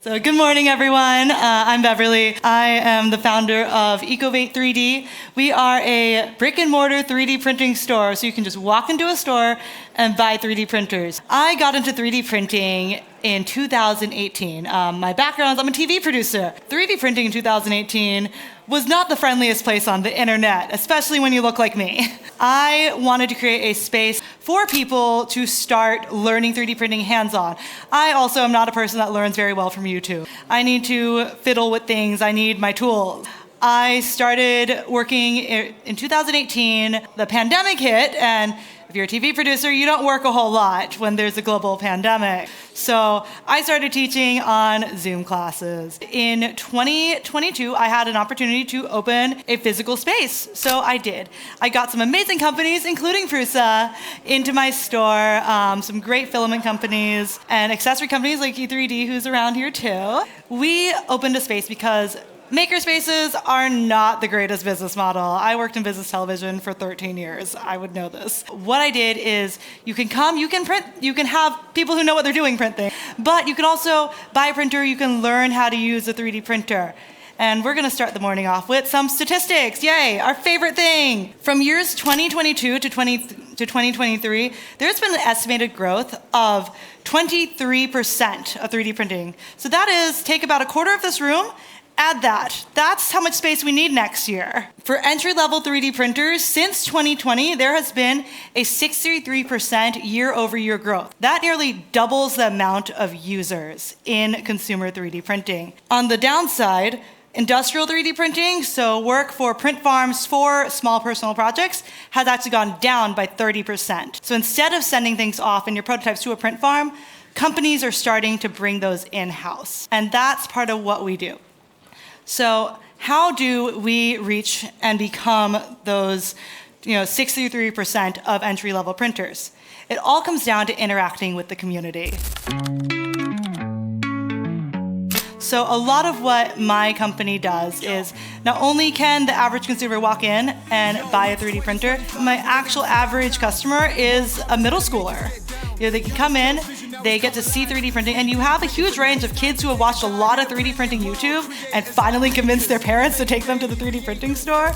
So good morning, everyone. I'm Beverly. I am the founder of Ecovate 3D. We are a brick and mortar 3D printing store, so you can just walk into a store and buy 3D printers. I got into 3D printing in 2018. My background is I'm a TV producer. 3D printing in 2018 was not the friendliest place on the internet, especially when you look like me. I wanted to create a space for people to start learning 3D printing hands-on. I also am not a person that learns very well from YouTube. I need to fiddle with things. I need my tools. I started working in 2018. The pandemic hit, and if you're a TV producer, you don't work a whole lot when there's a global pandemic. So I started teaching on Zoom classes. In 2022, I had an opportunity to open a physical space. So I did. I got some amazing companies, including Prusa, into my store, some great filament companies and accessory companies like E3D, who's around here too. We opened a space because makerspaces are not the greatest business model. I worked in business television for 13 years. I would know this. What I did is you can come, you can print, you can have people who know what they're doing print things, but you can also buy a printer, you can learn how to use a 3D printer. And we're gonna start the morning off with some statistics. Yay, our favorite thing. From years 2022 to 2023, there's been an estimated growth of 23% of 3D printing. So that is, take about a quarter of this room, add that. That's how much space we need next year. For entry-level 3D printers, since 2020, there has been a 63% year-over-year growth. That nearly doubles the amount of users in consumer 3D printing. On the downside, industrial 3D printing, so work for print farms for small personal projects, has actually gone down by 30%. So instead of sending things off in your prototypes to a print farm, companies are starting to bring those in-house. And that's part of what we do. So how do we reach and become those 63% of entry-level printers? It all comes down to interacting with the community. So a lot of what my company does is not only can the average consumer walk in and buy a 3D printer, my actual average customer is a middle schooler. They can come in, they get to see 3D printing, and you have a huge range of kids who have watched a lot of 3D printing YouTube and finally convinced their parents to take them to the 3D printing store.